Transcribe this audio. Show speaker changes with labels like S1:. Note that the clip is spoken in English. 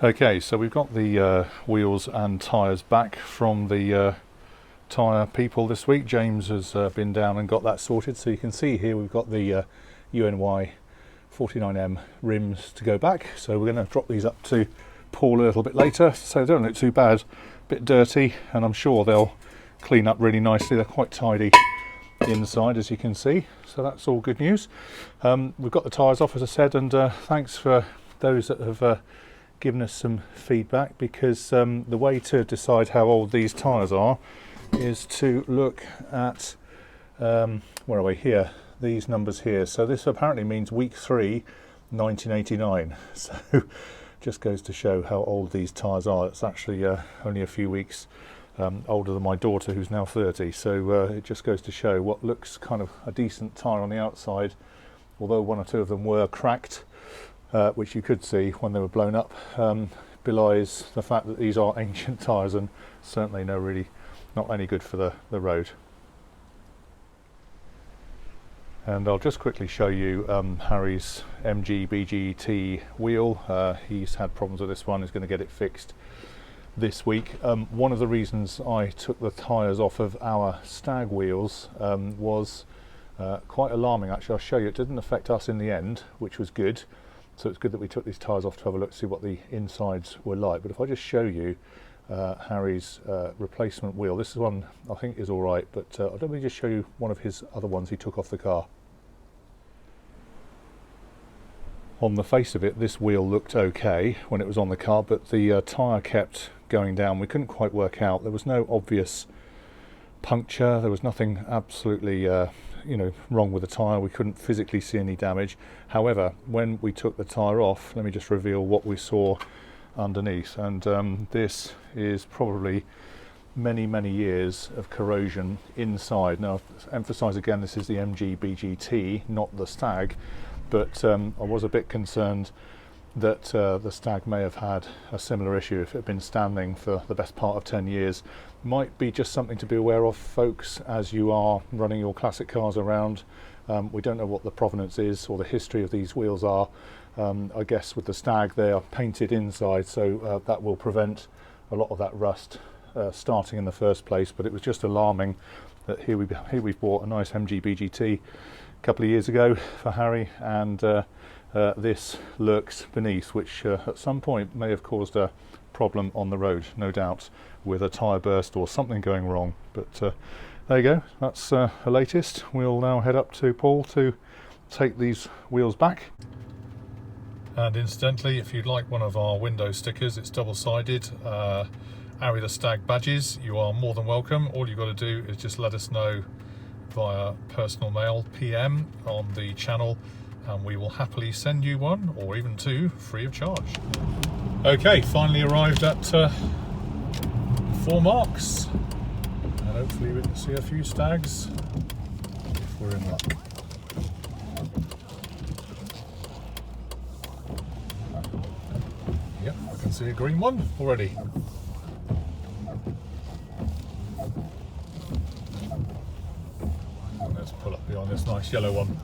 S1: Okay, so we've got the wheels and tyres back from the tyre people this week. James has been down and got that sorted. So you can see here we've got the UNY 49M rims to go back. So we're going to drop these up to Paul a little bit later. So they don't look too bad, a bit dirty, and I'm sure they'll clean up really nicely. They're quite tidy inside, as you can see. So that's all good news. We've got the tyres off, as I said, and thanks for those that have given us some feedback, because the way to decide how old these tyres are is to look at where are we here, these numbers here. So this apparently means week 3 1989, so just goes to show how old these tyres are. It's actually only a few weeks older than my daughter, who's now 30, so it just goes to show what looks kind of a decent tyre on the outside, although one or two of them were cracked, which you could see when they were blown up, belies the fact that these are ancient tyres and certainly not any good for the road. And I'll just quickly show you Harry's MG BGT wheel. He's had problems with this one. He's going to get it fixed this week. One of the reasons I took the tyres off of our Stag wheels was quite alarming, actually. I'll show you. It didn't affect us in the end, which was good. So it's good that we took these tyres off to have a look, see what the insides were like. But if I just show you Harry's replacement wheel, this one I think is all right, but let me just show you one of his other ones he took off the car. On the face of it, this wheel looked okay when it was on the car, but the tyre kept going down. We couldn't quite work out. There was no obvious puncture. There was nothing absolutely wrong with the tyre. We couldn't physically see any damage. However, when we took the tyre off, let me just reveal what we saw underneath, and this is probably many years of corrosion inside. Now, emphasise again, this is the MG BGT, not the Stag, but I was a bit concerned that the Stag may have had a similar issue if it had been standing for the best part of 10 years. Might be just something to be aware of, folks, as you are running your classic cars around. We don't know what the provenance is or the history of these wheels are. I guess with the Stag they are painted inside, so that will prevent a lot of that rust starting in the first place. But it was just alarming that here we bought a nice MG BGT a couple of years ago for Harry, and this lurks beneath, which at some point may have caused a problem on the road, no doubt, with a tyre burst or something going wrong. But there you go, that's the latest. We'll now head up to Paul to take these wheels back. And incidentally, if you'd like one of our window stickers, it's double-sided, Arry The Stag badges, you are more than welcome. All you've got to do is just let us know via personal mail, PM, on the channel, and we will happily send you one, or even two, free of charge. Okay, finally arrived at 4 Marks, and hopefully we can see a few stags if we're in luck. Yep, I can see a green one already. And let's pull up behind this nice yellow one.